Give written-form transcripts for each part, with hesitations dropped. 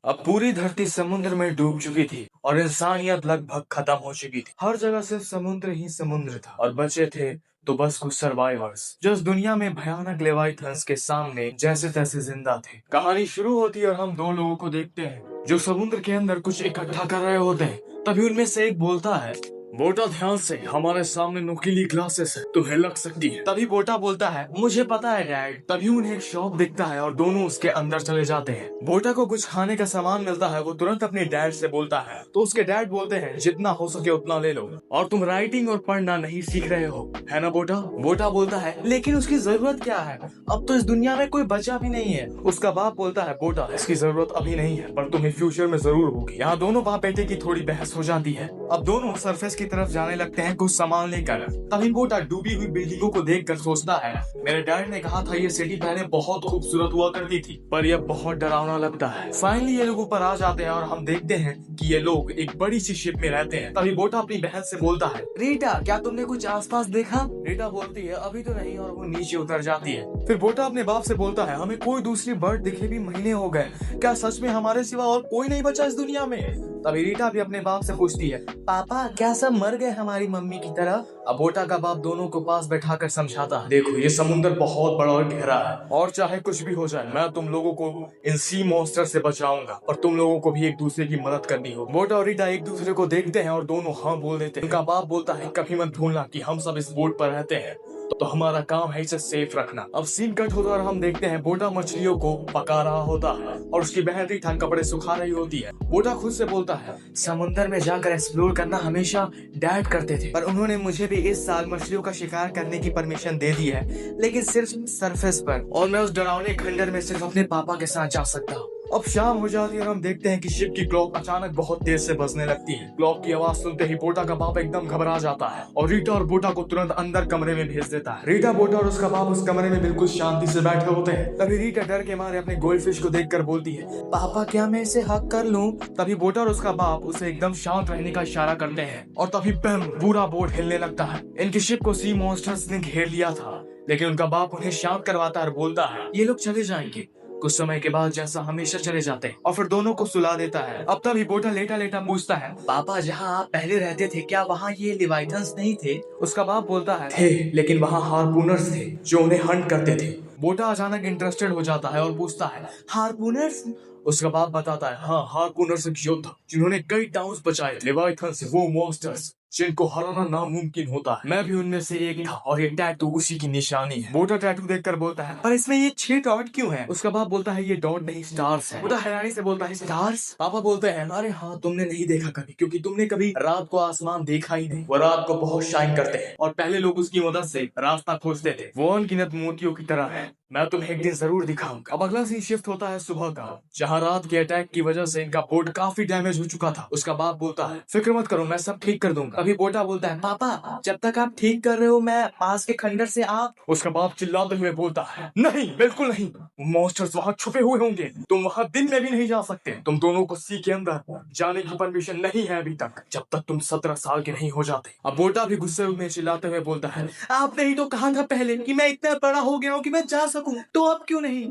अब पूरी धरती समुद्र में डूब चुकी थी और इंसानियत लगभग खत्म हो चुकी थी। हर जगह सिर्फ समुद्र ही समुद्र था और बचे थे तो बस कुछ सर्वाइवर्स जो इस दुनिया में भयानक लेवाइथन्स के सामने जैसे तैसे जिंदा थे। कहानी शुरू होती है और हम दो लोगों को देखते हैं जो समुद्र के अंदर कुछ इकट्ठा कर रहे होते हैं। तभी उनमें से एक बोलता है, बोटा ध्यान से, हमारे सामने नुकीली ग्लासेस है, तुम्हें लग सकती है। तभी बोटा बोलता है, मुझे पता है डैड। तभी उन्हें एक शॉप दिखता है और दोनों उसके अंदर चले जाते हैं। बोटा को कुछ खाने का सामान मिलता है, वो तुरंत अपने डैड से बोलता है तो उसके डैड बोलते हैं, जितना हो सके उतना ले लो, और तुम राइटिंग और पढ़ना नहीं सीख रहे हो है ना बोटा। बोटा बोलता है, लेकिन उसकी जरूरत क्या है, अब तो इस दुनिया में कोई बचा भी नहीं है। उसका बाप बोलता है, बोटा इसकी जरूरत अभी नहीं है पर तुम्हें फ्यूचर में जरूर होगी। यहाँ दोनों बाप बेटे की थोड़ी बहस हो जाती है। अब दोनों सरफेस की तरफ जाने लगते हैं कुछ सामान लेकर। तभी बोटा डूबी हुई बिल्डिंगों को देखकर सोचता है, मेरे डैड ने कहा था ये सिटी पहले बहुत खूबसूरत हुआ करती थी पर यह बहुत डरावना लगता है। फाइनली ये लोग ऊपर आ जाते हैं और हम देखते हैं कि ये लोग एक बड़ी सी शिप में रहते हैं। तभी बोटा अपनी बहन से बोलता है, रीटा क्या तुमने कुछ आसपास देखा। रीटा बोलती है, अभी तो नहीं, और वो नीचे उतर जाती है। फिर बोटा अपने बाप से बोलता है, हमें कोई दूसरी बर्ड दिखे भी महीने हो गए, क्या सच में हमारे सिवा और कोई नहीं बचा इस दुनिया में। तभी रीटा भी अपने बाप से पूछती है, पापा क्या सब मर गए हमारी मम्मी की तरह। अब बोटा का बाप दोनों को पास बैठाकर समझाता है, देखो ये समुद्र बहुत बड़ा और गहरा है और चाहे कुछ भी हो जाए मैं तुम लोगों को इन सी मॉन्स्टर से बचाऊंगा और तुम लोगों को भी एक दूसरे की मदद करनी होगी। बोटा और रीटा एक दूसरे को देखते हैं और दोनों हाँ बोल देते हैं। उनका बाप बोलता है, कभी मत भूलना कि हम सब इस बोट पर रहते हैं तो हमारा काम है इसे सेफ रखना। अब सीन कट होता है और हम देखते हैं बोटा मछलियों को पका रहा होता है और उसकी बहन रीटा कपड़े सुखा रही होती है। बोटा खुद से बोलता है, समुद्र में जाकर एक्सप्लोर करना हमेशा डैड करते थे पर उन्होंने मुझे भी इस साल मछलियों का शिकार करने की परमिशन दे दी है, लेकिन सिर्फ सरफेस पर, और मैं उस डरावने खंडर में सिर्फ अपने पापा के साथ जा सकता हूँ। अब शाम हो जाती है और हम देखते हैं कि शिप की क्लॉक अचानक बहुत तेज से बजने लगती है। क्लॉक की आवाज सुनते ही बोटा का बाप एकदम घबरा जाता है और रीटा और बोटा को तुरंत अंदर कमरे में भेज देता है। रीटा, बोटा और उसका बाप उस कमरे में बिल्कुल शांति से बैठे होते हैं। तभी रीटा डर के मारे अपने गोल्डफिश को देखकर बोलती है, पापा क्या मैं इसे हक कर लूं। तभी बोटा और उसका बाप उसे एकदम शांत रहने का इशारा करते हैं और तभी बम, पूरा बोट हिलने लगता है। इनकी शिप को सी मॉन्स्टर्स ने घेर लिया था, लेकिन उनका बाप उन्हें शांत करवाता है और बोलता है, ये लोग चले जाएंगे कुछ समय के बाद जैसा हमेशा चले जाते हैं, और फिर दोनों को सुला देता है। अब तभी बोटा लेटा लेटा पूछता है, पापा जहाँ आप पहले रहते थे क्या वहाँ ये लेवाइथन्स नहीं थे। उसका बाप बोलता है, थे, लेकिन वहाँ हार्पूनर्स थे जो उन्हें हंट करते थे। बोटा अचानक इंटरेस्टेड हो जाता है और पूछता है, हार्पूनर्स। उसका बाप बताता है, हाँ, हार्पूनर्स एक योद्धा जिन्होंने कई टाउन्स बचाए। लेवाइथन्स वो मॉन्स्टर्स जिनको हराना नामुमकिन होता है, मैं भी उनमें से एक था और ये टैटू उसी की निशानी है। बोटा टैटू देखकर बोलता है, पर इसमें ये 6 डॉट क्यों है। उसका बाप बोलता है, ये डॉट नहीं स्टार्स है। बोटा हैरानी से बोलता है, स्टार्स। पापा बोलते हैं, अरे हाँ, तुमने नहीं देखा कभी, क्योंकि तुमने कभी रात को आसमान देखा ही नहीं। वो रात को बहुत शाइन करते हैं और पहले लोग उसकी मदद से रास्ता खोजते थे। वो अनगिनत मोतियों की तरह है, मैं तुम्हें एक दिन जरूर दिखाऊंगा। अब अगला सीन शिफ्ट होता है सुबह का, जहाँ रात के अटैक की वजह से इनका बोट काफी डैमेज हो चुका था। उसका बाप बोलता है, फिक्र मत करो, मैं सब ठीक कर दूंगा। अभी बोटा बोलता है, पापा जब तक आप ठीक कर रहे हो मैं पास के खंडर से आप। उसका बाप चिल्लाते हुए बोलता है, नहीं, बिल्कुल नहीं, मॉन्स्टर्स वहाँ छुपे हुए होंगे, तुम वहाँ दिन में भी नहीं जा सकते। तुम दोनों को सी के अंदर जाने की परमिशन नहीं है अभी तक, जब तक तुम 17 साल के नहीं हो जाते। अब बोटा भी गुस्से में चिल्लाते हुए बोलता है, आपने ही तो कहा था पहले कि मैं इतना बड़ा हो गया हूँ कि मैं जा सकूं, तो अब क्यों नहीं।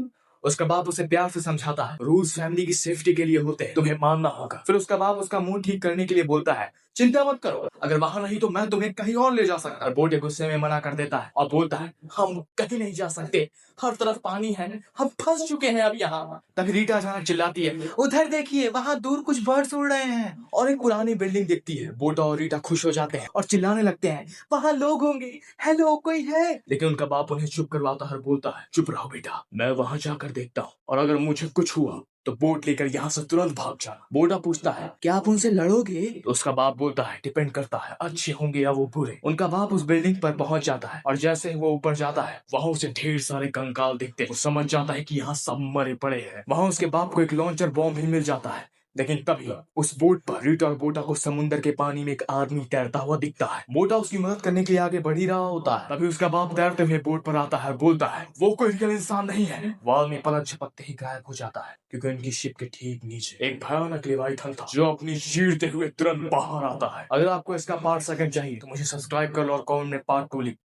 उसका बाप उसे प्यार से समझाता है, रूल्स फैमिली की सेफ्टी के लिए होते हैं, तुम्हें मानना होगा। फिर उसका बाप उसका मुंह ठीक करने के लिए बोलता है, चिंता मत करो, अगर वहां नहीं तो मैं तुम्हें कहीं और ले जा सकता। और बोटे गुस्से में मना कर देता है और बोलता है, हम कहीं नहीं जा सकते, हर तरफ पानी है, हम फंस चुके हैं अब यहाँ। तभी रीटा अचानक चिल्लाती है, उधर देखिए, वहां दूर कुछ बर्ड्स उड़ रहे हैं, और एक पुरानी बिल्डिंग दिखती है। बोटा और रीटा खुश हो जाते हैं और चिल्लाने लगते हैं, वहां लोग होंगे, हेलो कोई है। लेकिन उनका बाप उन्हें चुप करवाता है और बोलता है, चुप रहो बेटा, मैं वहां जाकर देखता हूँ, और अगर मुझे कुछ हुआ तो बोट लेकर यहाँ से तुरंत भाग जाना। बोटा पूछता है, क्या आप उनसे लड़ोगे। तो उसका बाप बोलता है, डिपेंड करता है अच्छे होंगे या वो बुरे। उनका बाप उस बिल्डिंग पर पहुंच जाता है और जैसे ही वो ऊपर जाता है वहाँ उसे ढेर सारे कंकाल दिखते हैं। वो समझ जाता है कि यहाँ सब मरे पड़े हैं। वहाँ उसके बाप को एक लॉन्चर बॉम्ब भी मिल जाता है, लेकिन तभी उस बोट पर रीटा और बोटा को समुद्र के पानी में एक आदमी तैरता हुआ दिखता है। बोटा उसकी मदद करने के लिए आगे बढ़ ही रहा होता है। तभी उसका बाप तैरते हुए बोट पर आता है, बोलता है, वो कोई रियल इंसान नहीं है। वाल में पलक झपकते ही गायब हो जाता है, क्योंकि उनकी शिप के ठीक नीचे एक भयानक लेवाइथन था जो अपनी चीरते हुए तुरंत बाहर आता है। अगर आपको इसका पार्ट सेकंड चाहिए तो मुझे सब्सक्राइब कर लो और कमेंट में पार्ट 2 लिख